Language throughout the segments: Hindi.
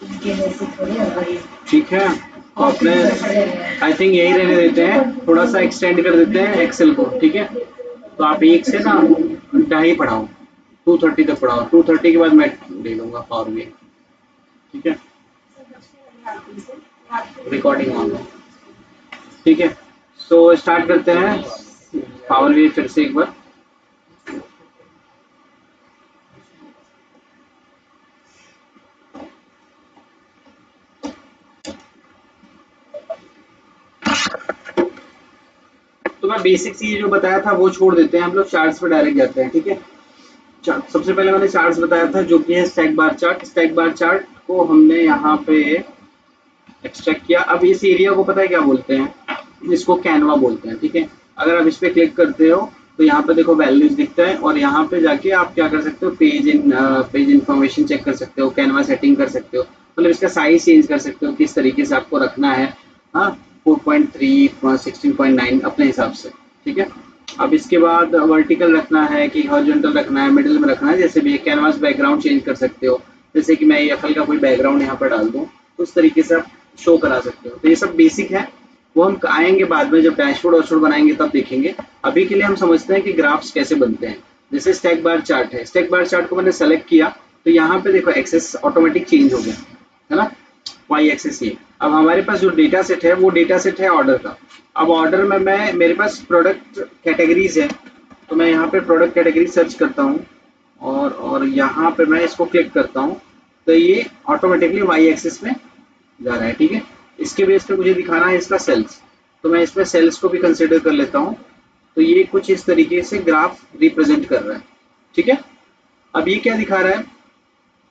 ठीक है, तो अपने आई थिंक यही रहने देते हैं, थोड़ा सा एक्सटेंड कर देते हैं एक्सेल को। ठीक है, तो आप एक से ना ढाई पढ़ाओ, 2:30 तक पढ़ाओ, 2:30 के बाद मैं ले लूँगा पावर भी। ठीक है, रिकॉर्डिंग ऑन है। ठीक है, सो स्टार्ट करते हैं पावर भी फिर से एक बार। तो मैं बेसिक चीज जो बताया था वो छोड़ देते हैं, हम लोग चार्ट्स पे डायरेक्ट जाते हैं। ठीक है, सबसे पहले मैंने चार्ट्स बताया था जो कि है stack bar chart. Stack bar chart को हमने यहाँ पे एक्सट्रैक्ट किया। अब इस एरिया को पता है क्या बोलते हैं, इसको कैनवा बोलते हैं। ठीक है, अगर आप इस पे क्लिक करते हो तो यहाँ पे देखो वैल्यूज दिखता है, और यहाँ पे जाके आप क्या कर सकते हो, पेज इन्फॉर्मेशन चेक कर सकते हो, कैनवा सेटिंग कर सकते हो, मतलब इसका साइज चेंज कर सकते हो किस तरीके से आपको रखना है। हाँ, 4.3 16.9 अपने हिसाब से। ठीक है, अब इसके बाद वर्टिकल रखना है कि हॉरिजॉन्टल रखना है, मिडिल में रखना है, जैसे भी कैनवास बैकग्राउंड चेंज कर सकते हो, जैसे कि मैं एफएल का कोई बैकग्राउंड यहाँ पर डाल दूँ, उस तरीके से आप शो करा सकते हो। तो ये सब बेसिक है, वो हम आएंगे बाद में, जब डैशबोर्ड वैशबोर्ड बनाएंगे तब देखेंगे। अभी के लिए हम समझते हैं कि ग्राफ्स कैसे बनते हैं। जैसे स्टैक बार चार्ट है, स्टैक बार चार्ट को मैंने सेलेक्ट किया, तो यहाँ पे देखो एक्सेस ऑटोमेटिक चेंज हो गया है ना, वाई एक्सेस ये। अब हमारे पास जो डेटा सेट है वो डेटा सेट है ऑर्डर का। अब ऑर्डर में मैं मेरे पास प्रोडक्ट कैटेगरीज है, तो मैं यहाँ पे प्रोडक्ट कैटेगरी सर्च करता हूँ, और यहाँ पे मैं इसको क्लिक करता हूँ, तो ये ऑटोमेटिकली वाई एक्सिस में जा रहा है। ठीक है, इसके बेस पे मुझे दिखाना है इसका सेल्स, तो मैं इसमें सेल्स को भी कंसिडर कर लेता हूँ। तो ये कुछ इस तरीके से ग्राफ रिप्रेजेंट कर रहा है। ठीक है, अब ये क्या दिखा रहा है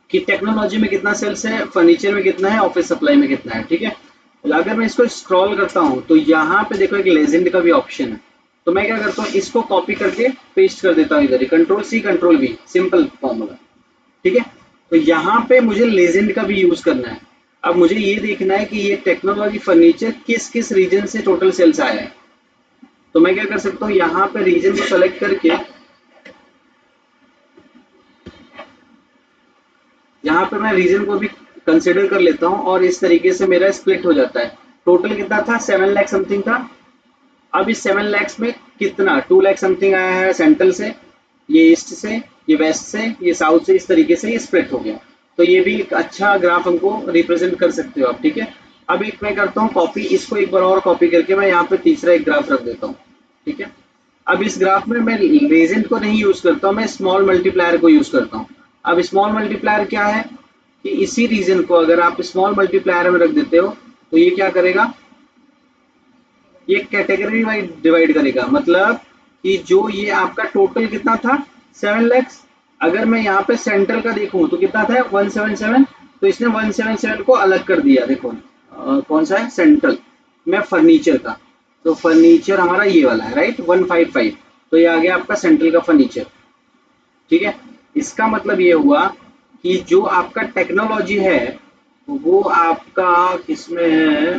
कि टेक्नोलॉजी में कितना सेल्स है, फर्नीचर में कितना है, ऑफिस सप्लाई में कितना है। ठीक है, अगर मैं इसको स्क्रॉल करता हूँ तो यहाँ पे देखो एक लेजेंड का भी ऑप्शन है, तो मैं क्या करता हूँ, इसको कॉपी करके पेस्ट कर देता हूँ इधर ही, control C control V, simple formula. ठीक है, तो यहाँ पे मुझे लेजेंड का भी यूज करना है। अब मुझे ये देखना है कि ये टेक्नोलॉजी फर्नीचर किस किस रीजन से टोटल सेल्स आया है। तो मैं क्या कर सकता हूँ, यहाँ पे रीजन को सेलेक्ट करके यहाँ पे मैं रीजन को भी कंसिडर कर लेता हूँ, और इस तरीके से मेरा स्प्लिट हो जाता है। टोटल कितना था, 7 लाख समथिंग था। अब इस 7 लैक्स में कितना 2 लाख समथिंग आया है सेंट्रल से, ये ईस्ट से, ये वेस्ट से, ये साउथ से, इस तरीके से ये स्प्लिट हो गया। तो ये भी एक अच्छा ग्राफ हमको रिप्रेजेंट कर सकते हो आप। ठीक है, अब एक मैं करता हूँ कॉपी, इसको एक बार और कॉपी करके मैं यहाँ पे तीसरा एक ग्राफ रख देता हूँ। ठीक है, अब इस ग्राफ में मैं लेजेंड को नहीं यूज करता हूँ, मैं स्मॉल मल्टीप्लायर को यूज करता हूँ। अब स्मॉल मल्टीप्लायर क्या है कि इसी रीजन को अगर आप स्मॉल मल्टीप्लायर में रख देते हो तो ये क्या करेगा, ये कैटेगरी वाइज डिवाइड करेगा, मतलब कि जो ये आपका टोटल कितना था 7 लैक्स, अगर मैं यहाँ पे सेंट्रल का देखूं तो कितना था 177, तो इसने 177 को अलग कर दिया। देखो कौन सा है सेंट्रल में, फर्नीचर का, तो फर्नीचर हमारा ये वाला है राइट 155, तो ये आ गया आपका सेंट्रल का फर्नीचर। ठीक है, इसका मतलब ये हुआ कि जो आपका टेक्नोलॉजी है वो आपका किसमें है,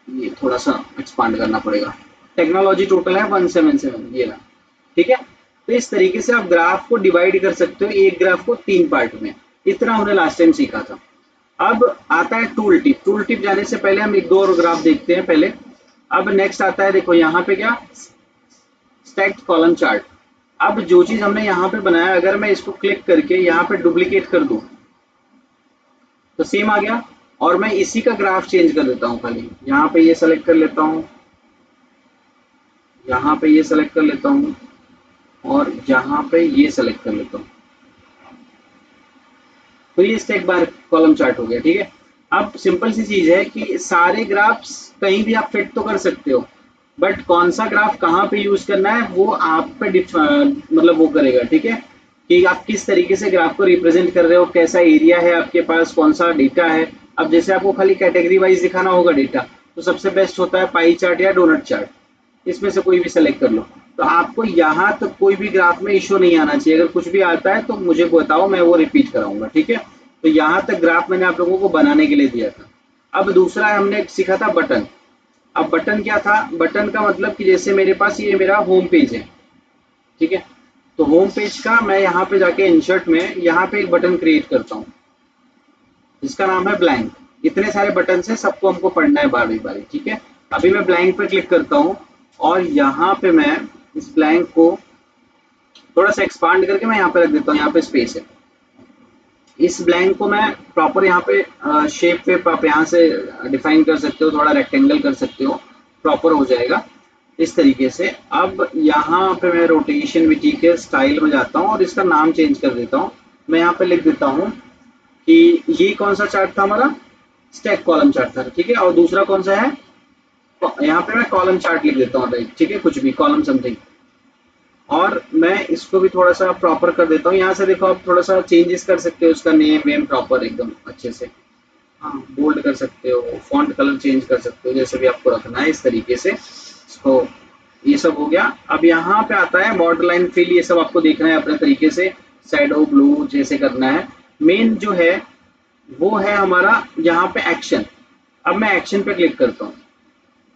ये थोड़ा सा एक्सपांड करना पड़ेगा। टेक्नोलॉजी टोटल है 177 ये रहा। ठीक है, तो इस तरीके से आप ग्राफ को डिवाइड कर सकते हो, एक ग्राफ को 3 पार्ट में। इतना हमने लास्ट टाइम सीखा था। अब आता है टूल टिप। टूल टिप जाने से पहले हम एक दो और ग्राफ देखते हैं पहले। अब नेक्स्ट आता है, देखो यहाँ पे क्या, स्टैक्ड कॉलम चार्ट। अब जो चीज हमने यहाँ पे बनाया, अगर मैं इसको क्लिक करके यहाँ पे डुप्लीकेट कर दूं तो सेम आ गया, और मैं इसी का ग्राफ चेंज कर देता हूँ, खाली यहाँ पे ये सेलेक्ट कर लेता हूँ, यहाँ पे ये सेलेक्ट कर लेता हूँ, और यहाँ पे ये सेलेक्ट कर लेता हूँ, तो ये स्टैक बार कॉलम चार्ट हो गया। ठीक है, अब सिंपल सी चीज है कि सारे ग्राफ्स कहीं भी आप फिट तो कर सकते हो, बट कौन सा ग्राफ कहाँ पे यूज करना है वो आप पे मतलब वो करेगा। ठीक है, कि आप किस तरीके से ग्राफ को रिप्रेजेंट कर रहे हो, कैसा एरिया है आपके पास, कौन सा डेटा है। अब जैसे आपको खाली कैटेगरी वाइज दिखाना होगा डेटा, तो सबसे बेस्ट होता है पाई चार्ट या डोनट चार्ट, इसमें से कोई भी सेलेक्ट कर लो। तो आपको यहाँ तक कोई भी ग्राफ में इशू नहीं आना चाहिए, अगर कुछ भी आता है तो मुझे बताओ, मैं वो रिपीट कराऊंगा। ठीक है, तो यहाँ तक ग्राफ मैंने आप लोगों को बनाने के लिए दिया था। अब दूसरा हमने सीखा था बटन। अब बटन क्या था, बटन का मतलब कि जैसे मेरे पास ये मेरा होम पेज है। ठीक है, तो होम पेज का मैं यहाँ पे जाके इंसर्ट में यहाँ पे एक बटन क्रिएट करता हूँ। जिसका नाम है ब्लैंक। इतने सारे बटन है, सबको हमको पढ़ना है बारी बारी, ठीक है। अभी मैं ब्लैंक पे क्लिक करता हूँ और यहाँ पे मैं इस ब्लैंक को थोड़ा सा एक्सपांड करके मैं यहाँ पे रख देता हूँ, यहाँ पे स्पेस है। इस ब्लैंक को मैं प्रॉपर यहाँ पे शेप वेप आप यहाँ से डिफाइन कर सकते हो, थोड़ा रेक्टेंगल कर सकते हो, प्रॉपर हो जाएगा इस तरीके से। अब यहाँ पे मैं रोटेशन विटी के स्टाइल में जाता हूँ और इसका नाम चेंज कर देता हूँ। मैं यहाँ पे लिख देता हूँ कि ये कौन सा चार्ट था हमारा, स्टैक कॉलम चार्ट था, ठीक है। और दूसरा कौन सा है, यहाँ पे मैं कॉलम चार्ट लिख देता हूँ, ठीक है, कुछ भी कॉलम समथिंग। और मैं इसको भी थोड़ा सा प्रॉपर कर देता हूँ। यहाँ से देखो आप थोड़ा सा चेंजेस कर सकते हो, उसका नेम वेम प्रॉपर एकदम अच्छे से, हाँ, बोल्ड कर सकते हो, फॉन्ट कलर चेंज कर सकते हो, जैसे भी आपको रखना है इस तरीके से इसको। ये सब हो गया। अब यहाँ पे आता है बॉर्डर लाइन फिल, ये सब आपको देखना है अपने तरीके से, शैडो ब्लू जैसे करना है। मेन जो है वो है हमारा यहाँ पे एक्शन। अब मैं एक्शन पे क्लिक करता हूँ,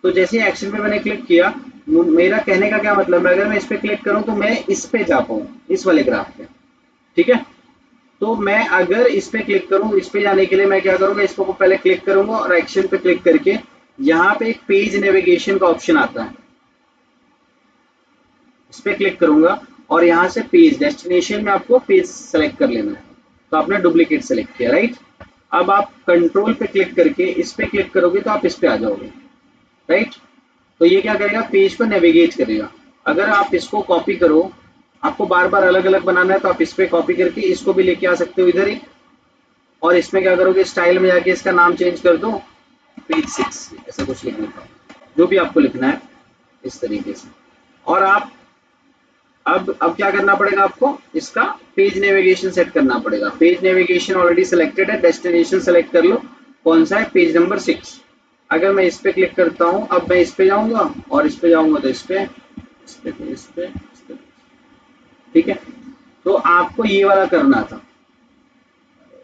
तो जैसे एक्शन पे मैंने क्लिक किया, मेरा कहने का क्या मतलब है, अगर मैं इस पे क्लिक करूं तो मैं इस पे जा पाऊँ, इस वाले ग्राफ पे, ठीक है। तो मैं अगर इस पे क्लिक करूं, इस पे जाने के लिए मैं क्या करूंगा, इस पे पहले क्लिक करूंगा और एक्शन पे क्लिक करके यहाँ पे एक पेज नेविगेशन का ऑप्शन आता है, इस पे क्लिक करूंगा और यहाँ से पेज डेस्टिनेशन में आपको पेज सेलेक्ट कर लेना है। तो आपने डुप्लीकेट सेलेक्ट किया, राइट। अब आप कंट्रोल पे क्लिक करके इस पे क्लिक करोगे तो आप इस पे आ जाओगे, राइट। तो ये क्या करेगा, पेज पर नेविगेट करेगा। अगर आप इसको कॉपी करो, आपको बार बार अलग अलग बनाना है, तो आप इस पे कॉपी करके इसको भी लेके आ सकते हो इधर ही। और इसमें क्या करोगे, स्टाइल में जाके इसका नाम चेंज कर दो, पेज 6 ऐसा कुछ लिख देता हूँ, जो भी आपको लिखना है इस तरीके से। और आप अब क्या करना पड़ेगा आपको, इसका पेज नेविगेशन सेट करना पड़ेगा। पेज नेविगेशन ऑलरेडी सिलेक्टेड है, डेस्टिनेशन सेलेक्ट कर लो, कौन सा है, पेज नंबर 6। अगर मैं इस पे क्लिक करता हूँ, अब मैं इस पे जाऊंगा और इस पे जाऊंगा तो इस पे, इस पे, इस पे, इस पे, ठीक है। तो आपको ये वाला करना था।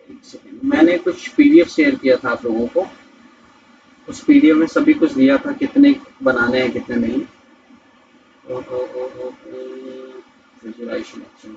एक सेकंड, मैंने कुछ पीडीएफ शेयर किया था आप लोगों को, उस पीडीएफ में सभी कुछ दिया था, कितने बनाने हैं कितने नहीं। विजुअलाइजेशन ऑप्शन,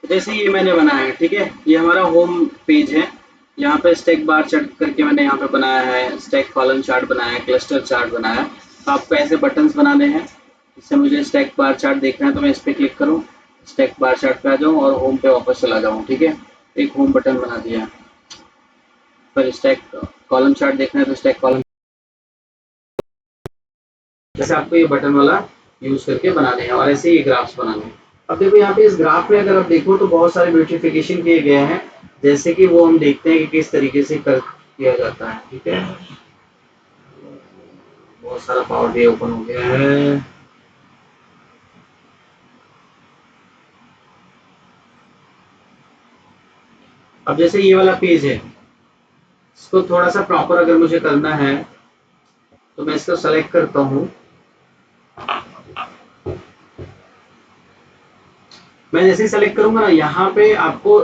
जैसे ये मैंने बनाया है, ठीक है, ये हमारा होम पेज है। यहाँ पे स्टैक बार चार्ट करके मैंने यहाँ पे बनाया है, स्टैक कॉलम चार्ट बनाया है, क्लस्टर चार्ट बनाया है। तो आपको ऐसे बटन्स बनाने हैं। इससे मुझे स्टैक बार चार्ट देखना है तो मैं इस पे क्लिक करूँ, स्टैक बार चार्ट पे आ जाऊँ और होम पे वापस चला जाऊँ, ठीक है। एक होम बटन बना दिया। पर स्टैक कॉलम चार्ट देखना है तो स्टैक कॉलम, जैसे आपको ये बटन वाला यूज करके बनाने हैं और ऐसे ही ग्राफ्स बनाने हैं। अब देखो यहाँ पे इस ग्राफ में अगर आप देखो तो बहुत सारे ब्यूटिफिकेशन किए गए हैं, जैसे कि वो हम देखते हैं कि किस तरीके से कर किया जाता है, ठीक है। बहुत सारा पावर भी ओपन हो गया है। अब जैसे ये वाला पेज है, इसको थोड़ा सा प्रॉपर अगर मुझे करना है तो मैं इसको सेलेक्ट करता हूँ। मैं जैसे ही सेलेक्ट करूंगा ना, यहाँ पे आपको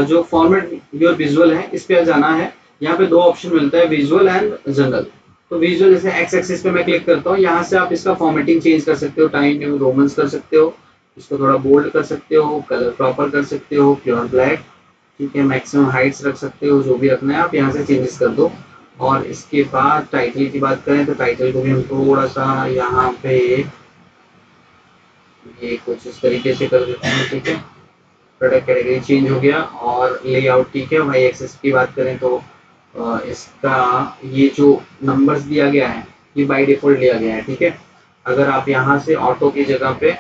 जो फॉर्मेट योर विजुअल है इस पे जाना है। यहाँ पे दो ऑप्शन मिलता है, विजुअल एंड जनरल। तो विजुअल जैसे एक्स एक्सिस पे मैं क्लिक करता हूँ, यहाँ से आप इसका फॉर्मेटिंग चेंज कर सकते हो, टाइम न्यू रोमन्स कर सकते हो, इसको थोड़ा बोल्ड कर सकते हो, कलर प्रॉपर कर सकते हो, प्योर ब्लैक, ठीक है, मैक्सिमम हाइट्स रख सकते हो, जो भी रखना है आप यहाँ से चेंजेस कर दो। और इसके बाद टाइटल की बात करें तो टाइटल को भी हम थोड़ा सा यहाँ पे ये कुछ इस तरीके से कर देते हैं। ठीक है, प्रोडक्ट कैटेगरी चेंज हो गया और लेआउट ठीक है। वाई एक्सेस की बात करें तो इसका ये जो नंबर्स दिया गया है ये बाय डिफॉल्ट लिया गया है। ठीक है, अगर आप यहाँ से ऑटो की जगह पे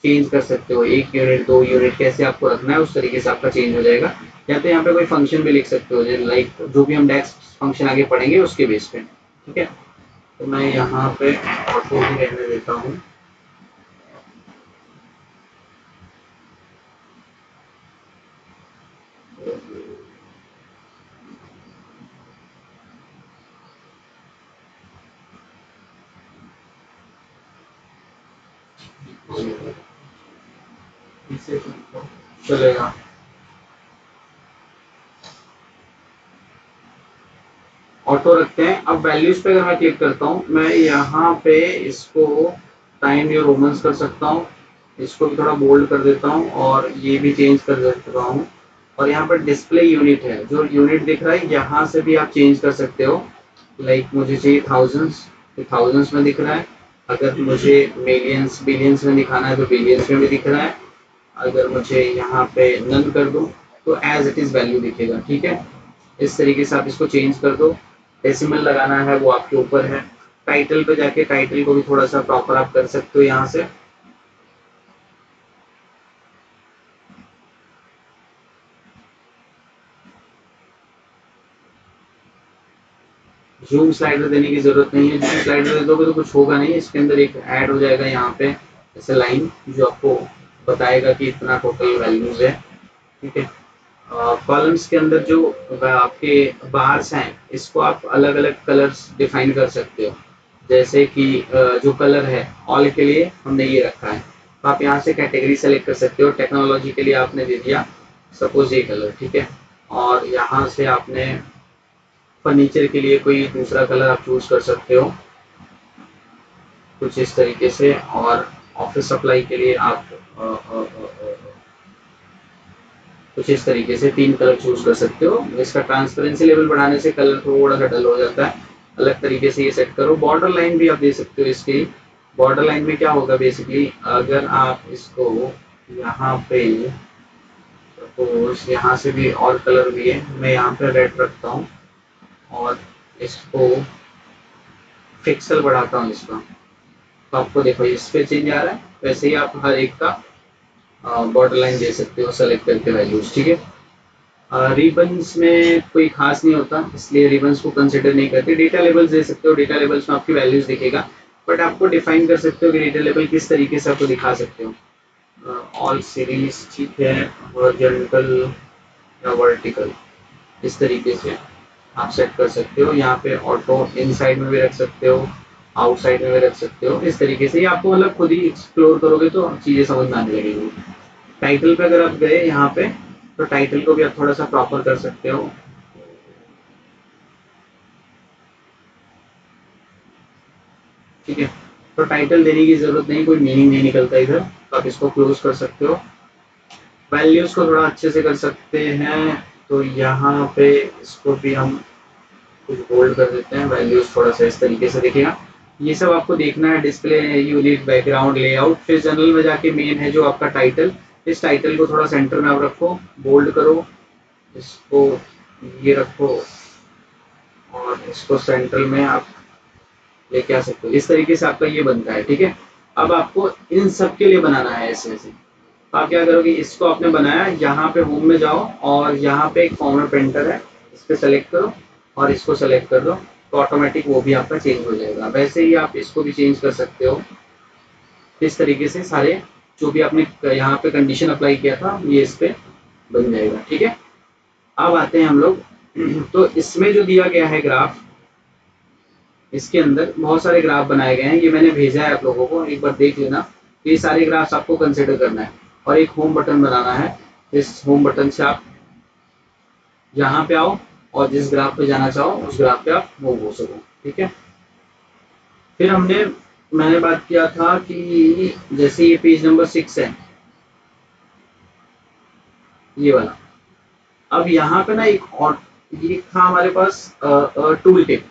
चेंज कर सकते हो, 1 यूनिट 2 यूनिट कैसे आपको रखना है उस तरीके से आपका चेंज हो जाएगा। या तो यहाँ पे कोई फंक्शन भी लिख सकते हो, जैसे लाइक जो भी हम डेस्क फंक्शन आगे पढ़ेंगे उसके बेस पे। ठीक है, तो मैं यहाँ पे ऑटो ही रहने देता हूँ। चलेगा। ऑटो रखते हैं। अब वैल्यूज पे अगर मैं क्लिक करता हूँ, मैं यहाँ पे इसको टाइम न्यू रोमन्स कर सकता हूँ, इसको भी थोड़ा बोल्ड कर देता हूँ और ये भी चेंज कर देता हूँ। और यहाँ पर डिस्प्ले यूनिट है, जो यूनिट दिख रहा है यहाँ से भी आप चेंज कर सकते हो। लाइक मुझे चाहिए थाउजेंड्स, तो थाउजेंड्स में दिख रहा है। अगर मुझे मिलियंस बिलियंस में दिखाना है तो बिलियंस में भी दिख रहा है। अगर मुझे यहाँ पे नन कर दूँ तो एज इट इज़ वैल्यू दिखेगा। ठीक है, इस तरीके से आप इसको चेंज कर दो। डेसिमल लगाना है वो आपके ऊपर है। टाइटल पे जाके टाइटल को भी थोड़ा सा प्रॉपर आप कर सकते हो यहाँ से। जूम स्लाइडर देने की जरूरत नहीं है, जूम स्लाइडर दे दोगे तो कुछ होगा नहीं, इसके अंदर एक ऐड हो जाएगा यहाँ पे जैसे लाइन, जो आपको बताएगा कि इतना टोटल वैल्यूज है। ठीक है, कॉलम्स के अंदर जो आपके बार्स हैं इसको आप अलग अलग कलर्स डिफाइन कर सकते हो। जैसे कि जो कलर है ऑल के लिए हमने ये रखा है, तो आप यहाँ से कैटेगरी सेलेक्ट कर सकते हो। टेक्नोलॉजी के लिए आपने दे दिया सपोज ये कलर। ठीक है, और यहाँ से आपने फर्नीचर के लिए कोई दूसरा कलर आप चूज कर सकते हो कुछ इस तरीके से। और ऑफिस सप्लाई के लिए आप कुछ इस तरीके से 3 कलर चूज कर सकते हो। इसका ट्रांसपेरेंसी लेवल बढ़ाने से कलर थोड़ा सा डल हो जाता है। अलग तरीके से ये सेट करो। बॉर्डर लाइन भी आप दे सकते हो इसकी। बॉर्डर लाइन में क्या होगा बेसिकली, अगर आप इसको यहाँ पे सपोज यहाँ से भी और कलर भी है, मैं यहाँ पे रेड रखता हूँ और इसको पिक्सल बढ़ाता हूँ इसका, तो आपको देखो इस पे चेंज आ रहा है। वैसे ही आप हर एक का बॉर्डर लाइन दे सकते हो सेलेक्ट करके वैल्यूज। ठीक है, रिबन्स में कोई खास नहीं होता इसलिए रिबन्स को कंसिडर नहीं करते। डेटा लेबल्स दे सकते हो, डेटा लेबल्स में आपकी वैल्यूज दिखेगा, बट आपको डिफाइन कर सकते हो कि डेटा लेबल किस तरीके से आपको दिखा सकते हो। ऑल सीरीज ठीक है, हॉरिजॉन्टल या वर्टिकल, इस तरीके से आप सेट कर सकते हो। यहाँ पे ऑटो इनसाइड में भी रख सकते हो, आउटसाइड में भी रख सकते हो। इस तरीके से आपको मतलब खुद ही एक्सप्लोर करोगे तो चीज़ें समझ में आने लगेगी। टाइटल पे अगर आप गए यहाँ पे तो टाइटल को भी आप थोड़ा सा प्रॉपर कर सकते हो। ठीक है, तो टाइटल देने की जरूरत नहीं, कोई मीनिंग नहीं निकलता इधर, तो आप इसको क्लोज कर सकते हो। वैल्यूज को थोड़ा अच्छे से कर सकते हैं, तो यहाँ पे इसको भी हम कुछ बोल्ड कर देते हैं। वैल्यूज थोड़ा सा इस तरीके से दिखेगा। ये सब आपको देखना है, डिस्प्ले यूनिट बैकग्राउंड लेआउट। फिर जनरल में जाके मेन है जो आपका टाइटल। इस टाइटल को थोड़ा सेंटर में आप रखो, बोल्ड करो, इसको ये रखो और इसको सेंट्रल में आप लेके आ सकते हो। इस तरीके से आपका ये बनता है। ठीक है, अब आपको इन सब के लिए बनाना है ऐसे ऐसे। तो आप क्या करोगे, इसको आपने बनाया, यहाँ पे होम में जाओ और यहाँ पे एक फॉर्मेट प्रिंटर है, इस पर सेलेक्ट करो और इसको सेलेक्ट कर दो, तो ऑटोमेटिक वो भी आपका चेंज हो जाएगा। वैसे ही आप इसको भी चेंज कर सकते हो। इस तरीके से सारे जो भी आपने यहाँ पे कंडीशन अप्लाई किया था ये इस पे बन जाएगा। ठीक है, अब आते हैं हम लोग तो इसमें जो दिया गया है ग्राफ, इसके अंदर बहुत सारे ग्राफ बनाए गए हैं, ये मैंने भेजा है आप लोगों को, एक बार देख लेना। ये सारे ग्राफ्स आपको कंसिडर करना है और एक होम बटन बनाना है। इस होम बटन से आप यहाँ पे आओ और जिस ग्राफ पे जाना चाहो उस ग्राफ पे आप मूव हो सको। ठीक है, फिर मैंने बात किया था कि जैसे ये पेज नंबर 6 है ये वाला, अब यहाँ पे ना एक और ये था हमारे पास टूल टिप।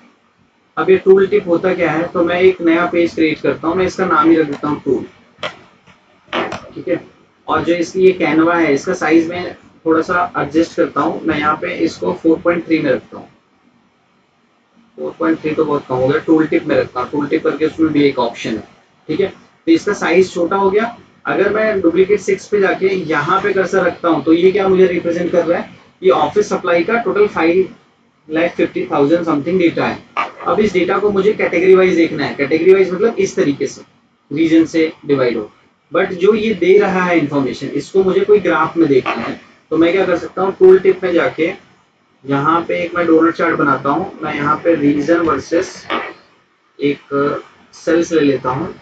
अब ये टूल टिप होता क्या है, तो मैं एक नया पेज क्रिएट करता हूँ, मैं इसका नाम ही रख देता हूँ टूल, ठीक है। और जो इसकी ये कैनवा है, इसका साइज में थोड़ा सा एडजस्ट करता हूँ, मैं यहाँ पे इसको 4.3 में रखता हूँ। 4.3 तो बहुत कम हो गया, टूल टिप में रखता हूँ, टूल टिप करके उसमें भी एक ऑप्शन है, ठीक है। तो इसका साइज छोटा हो गया। अगर मैं डुप्लीकेट 6 पे जाके यहाँ पे कर्सर रखता हूँ तो ये क्या मुझे रिप्रेजेंट कर रहा है, ये ऑफिस सप्लाई का टोटल 5,50,000 समथिंग डेटा है। अब इस डेटा को मुझे कैटेगरी वाइज देखना है, कैटेगरी वाइज मतलब इस तरीके से रीजन से डिवाइड हो। बट जो ये दे रहा है इंफॉर्मेशन, इसको मुझे कोई ग्राफ में देखना है, तो मैं क्या कर सकता हूँ, टूल टिप में जाके यहाँ पे एक मैं डोनट चार्ट बनाता हूँ, मैं यहाँ पे रीजन वर्सेस एक सेल्स ले लेता हूँ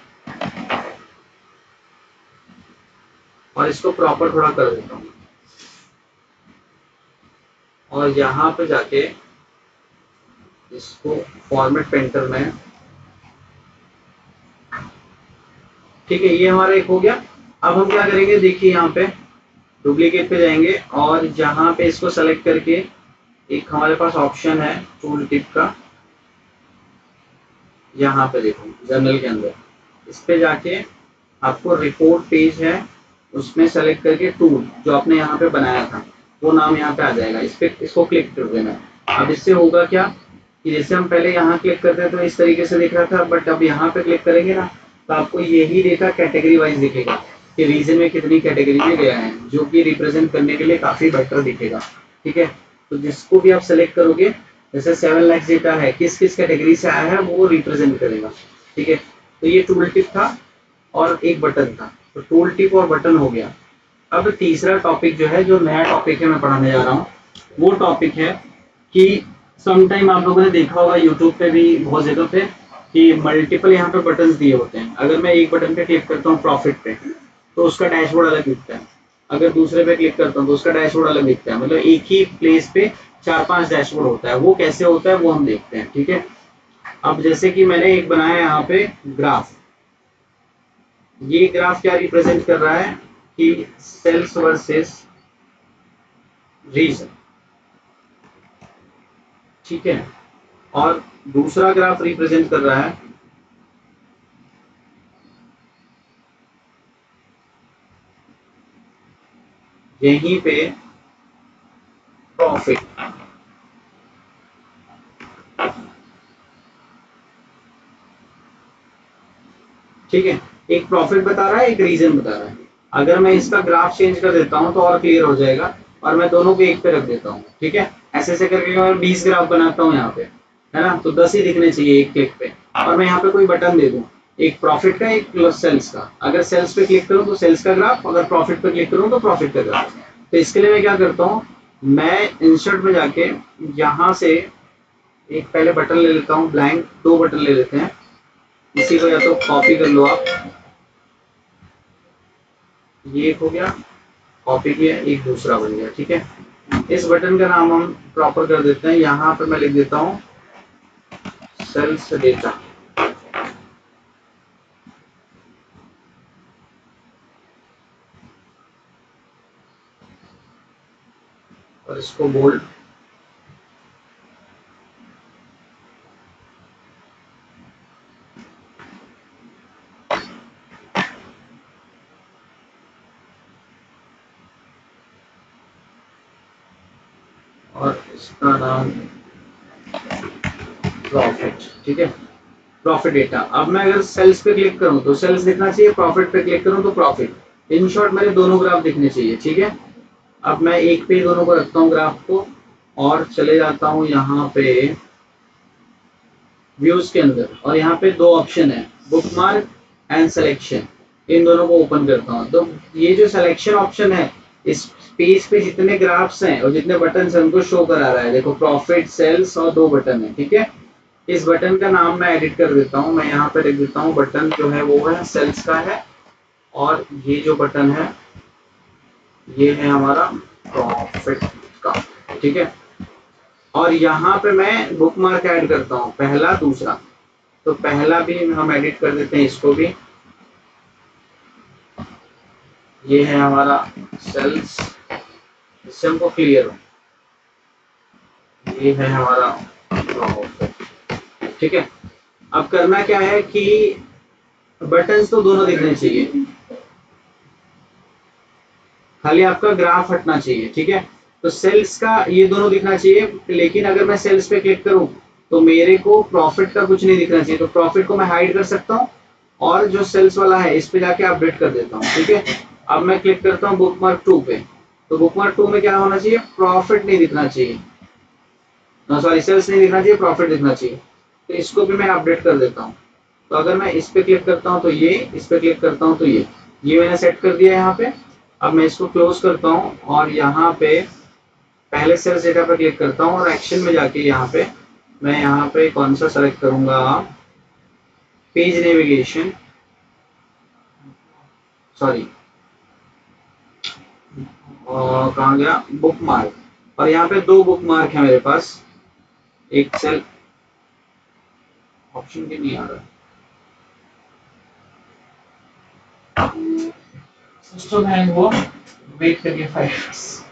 और इसको प्रॉपर थोड़ा कर देता हूँ, और यहाँ पे जाके इसको फॉर्मेट पेंटर में, ठीक है, ये हमारा एक हो गया। अब हम क्या करेंगे, देखिए यहाँ पे डुप्लीकेट पे जाएंगे और जहाँ पे इसको सेलेक्ट करके एक हमारे पास ऑप्शन है टूल टिप का, यहाँ पे देखो जर्नल के अंदर, इस पे जाके आपको रिपोर्ट पेज है, उसमें सेलेक्ट करके टूल जो आपने यहाँ पे बनाया था वो नाम यहाँ पे आ जाएगा, इस पे इसको क्लिक कर देना। अब इससे होगा क्या कि जैसे हम पहले यहाँ क्लिक करते हैं तो इस तरीके से दिख रहा था, बट अब यहाँ पे क्लिक करेंगे ना तो आपको यही डेटा कैटेगरी वाइज दिखेगा कि रीजन में कितनी कैटेगरी में गया है, जो कि रिप्रेजेंट करने के लिए काफी बेटर दिखेगा, ठीक है। तो जिसको भी आप सेलेक्ट करोगे, जैसे 7 लाख डेटा है, किस किस कैटेगरी से आया है वो रिप्रेजेंट करेगा, ठीक है। तो ये टूल टिप था और एक बटन था, तो टूल टिप और बटन हो गया। अब तीसरा टॉपिक जो है, जो नया टॉपिक है मैं पढ़ाने जा रहा हूँ, वो टॉपिक है कि समटाइम आप लोगों ने देखा होगा यूट्यूब पे भी बहुत जगह पे कि मल्टीपल यहाँ पे बटन्स दिए होते हैं। अगर मैं एक बटन पे क्लिक करता हूँ प्रॉफिट पे, तो उसका डैशबोर्ड अलग दिखता है, अगर दूसरे पे क्लिक करता हूँ तो उसका डैशबोर्ड अलग दिखता है, मतलब एक ही प्लेस पे 4-5 डैशबोर्ड होता है। वो कैसे होता है वो हम देखते हैं, ठीक है। अब जैसे कि मैंने एक बनाया यहाँ पे ग्राफ, ये ग्राफ क्या रिप्रेजेंट कर रहा है कि सेल्स वर्सेस रीजन, ठीक है। और दूसरा ग्राफ रिप्रेजेंट कर रहा है यहीं पे प्रॉफिट, ठीक है। एक प्रॉफिट बता रहा है, एक रीजन बता रहा है। अगर मैं इसका ग्राफ चेंज कर देता हूं तो और क्लियर हो जाएगा, और मैं दोनों को एक पे रख देता हूँ, ठीक है। ऐसे ऐसे करके मैं 20 ग्राफ बनाता हूँ यहाँ पे, है ना, तो 10 ही दिखने चाहिए एक क्लिक पे। और मैं यहाँ पे कोई बटन दे दूँ, एक प्रॉफिट का एक प्लस सेल्स का, अगर सेल्स पे क्लिक करूँ तो सेल्स का ग्राफ, अगर प्रॉफिट पे क्लिक करूँ तो प्रॉफिट का ग्राफ। तो इसके लिए मैं क्या करता हूँ, मैं इंसर्ट में जाके यहाँ से एक पहले बटन ले लेता हूँ, ब्लैंक 2 बटन ले लेते हैं, इसी को या तो कॉपी कर लो आप, ये एक हो गया, कॉपी किया, एक दूसरा बन गया, ठीक है। इस बटन का नाम हम प्रॉपर कर देते हैं, यहाँ पे मैं लिख देता हूँ सेल्स डेटा, और इसको बोल्ड, और इसका नाम प्रॉफिट, ठीक है, प्रॉफिट डेटा। अब मैं अगर सेल्स पे क्लिक करूं तो सेल्स दिखना चाहिए, प्रॉफिट पे क्लिक करूं तो प्रॉफिट। इन शॉर्ट मेरे दोनों ग्राफ दिखने चाहिए, ठीक है। अब मैं एक पे दोनों को रखता हूँ ग्राफ को, और चले जाता हूँ यहाँ पे व्यूज के अंदर, और यहाँ पे 2 ऑप्शन है, बुकमार्क एंड सिलेक्शन, इन दोनों को ओपन करता हूँ। तो ये जो सिलेक्शन ऑप्शन है, इस पेज पे जितने ग्राफ्स हैं और जितने बटन हैं उनको शो करा रहा है, देखो प्रॉफिट, सेल्स और 2 बटन है, ठीक है। इस बटन का नाम मैं एडिट कर देता हूँ, मैं यहाँ पे लिख देता हूँ बटन जो है वो है सेल्स का है, और ये जो बटन है ये है हमारा प्रॉफिट का, ठीक है। और यहाँ पे मैं बुकमार्क ऐड करता हूँ, पहला दूसरा, तो पहला भी हम एडिट कर देते हैं, इसको भी, ये है हमारा सेल्स, इससे हमको क्लियर हो। ये है हमारा प्रॉफिट। ठीक है, अब करना क्या है कि बटन्स तो दोनों दिखने चाहिए, खाली आपका ग्राफ हटना चाहिए। ठीक है, तो सेल्स का ये दोनों दिखना चाहिए, लेकिन अगर मैं सेल्स पे क्लिक करूं तो मेरे को प्रॉफिट का कुछ नहीं दिखना चाहिए। तो प्रॉफिट को मैं हाइड कर सकता हूं और जो सेल्स वाला है इस पे जाके अपडेट कर देता हूं। ठीक है, अब मैं क्लिक करता हूं बुकमार्क 2 पे, तो बुकमार्क 2 में क्या होना चाहिए, प्रॉफिट नहीं दिखना चाहिए, सॉरी सेल्स नहीं दिखना चाहिए, प्रॉफिट दिखना चाहिए। तो इसको भी मैं अपडेट कर देता हूँ। तो अगर मैं इस पे क्लिक करता हूँ तो ये, इस पे क्लिक करता हूँ तो ये मैंने सेट कर दिया है यहाँ पे। अब मैं इसको क्लोज करता हूँ और यहाँ पे पहले सेल्स डेटा पे क्लिक करता हूँ और एक्शन में जाके यहाँ पे मैं यहाँ पे कौन सा सेलेक्ट करूंगा, पेज नेविगेशन, सॉरी और कहाँ गया, बुक मार्क। और यहाँ पे दो बुक मार्क है मेरे पास, एक सेल ऑप्शन भी नहीं आ रहा, सिस्टम हैंग हुआ, वेट करिए 5 मिनट्स।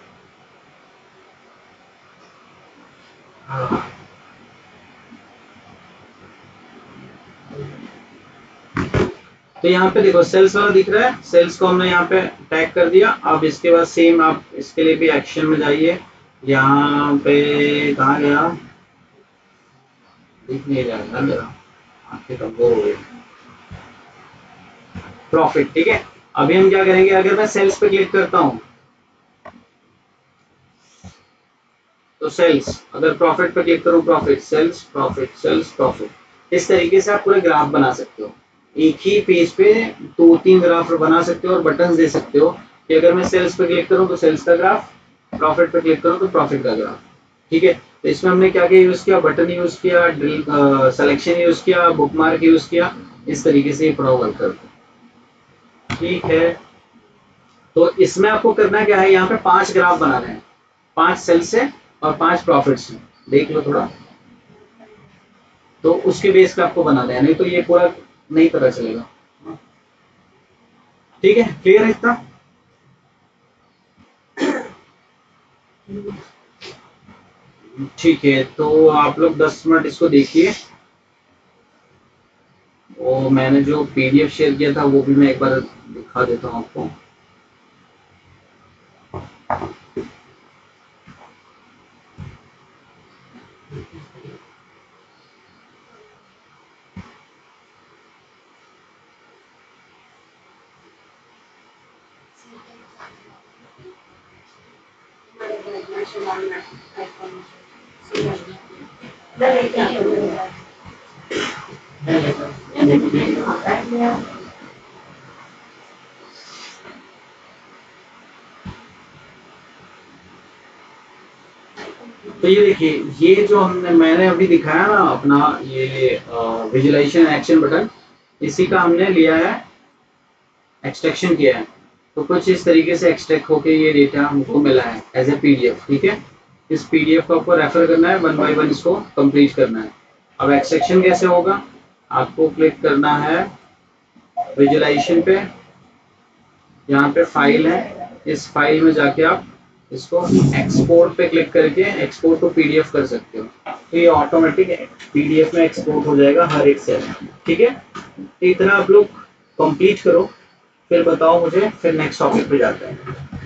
तो यहाँ पे देखो सेल्स वाला दिख रहा है, सेल्स को हमने यहाँ पे टैग कर दिया। अब इसके बाद सेम आप इसके लिए भी एक्शन में जाइए, यहाँ पे कहाँ गया, दिख नहीं रहा है मेरा, आंखें कमजोर हो गई, प्रॉफिट। ठीक है, अभी हम क्या करेंगे, अगर मैं सेल्स पे क्लिक करता हूँ तो सेल्स, अगर प्रॉफिट पे क्लिक करूँ profit, sales, profit, sales, profit. इस तरीके से आप पूरे ग्राफ बना सकते हो, एक ही पेज पे 2-3 ग्राफ बना सकते हो और बटन दे सकते हो कि अगर मैं सेल्स पे क्लिक करूँ तो सेल्स का ग्राफ, प्रॉफिट पे क्लिक करूँ तो प्रॉफिट का ग्राफ। ठीक है, तो इसमें हमने क्या क्या यूज किया, बटन यूज किया, सिलेक्शन यूज किया, बुकमार्क यूज किया, इस तरीके से ये पूरा वर्क करता है। ठीक है, तो इसमें आपको करना क्या है, यहाँ पे 5 ग्राफ बनाने हैं, 5 सेल्स है और 5 प्रॉफिट है, देख लो थोड़ा, तो उसके बेस पे आपको बनाना है, नहीं तो ये पूरा नहीं पता चलेगा। ठीक है, क्लियर है इतना। ठीक है, तो आप लोग 10 मिनट इसको देखिए, और मैंने जो पीडीएफ शेयर किया था वो भी मैं एक बार दिखा देता हूँ आपको। तो ये देखिए, ये जो मैंने अभी दिखाया ना अपना ये विजुलाइजेशन एक्शन बटन, इसी का हमने लिया है, एक्सट्रैक्शन किया है। तो कुछ इस तरीके से एक्सट्रैक्ट होके ये डेटा हमको मिला है एज ए पीडीएफ। ठीक है, इस पीडीएफ को आपको रेफर करना है, 1 बाय 1 इसको कंप्लीट करना है। अब एक्सट्रैक्शन कैसे होगा, आपको क्लिक करना है विजुलाइजेशन पे, यहाँ पे फाइल है, इस फाइल में जाके आप इसको एक्सपोर्ट पे क्लिक करके एक्सपोर्ट टू पीडीएफ कर सकते हो, तो ये ऑटोमेटिक पीडीएफ में एक्सपोर्ट हो जाएगा हर एक सेल। ठीक है, तो इतना आप लोग कंप्लीट करो, फिर बताओ मुझे, फिर नेक्स्ट टॉपिक पे जाते हैं।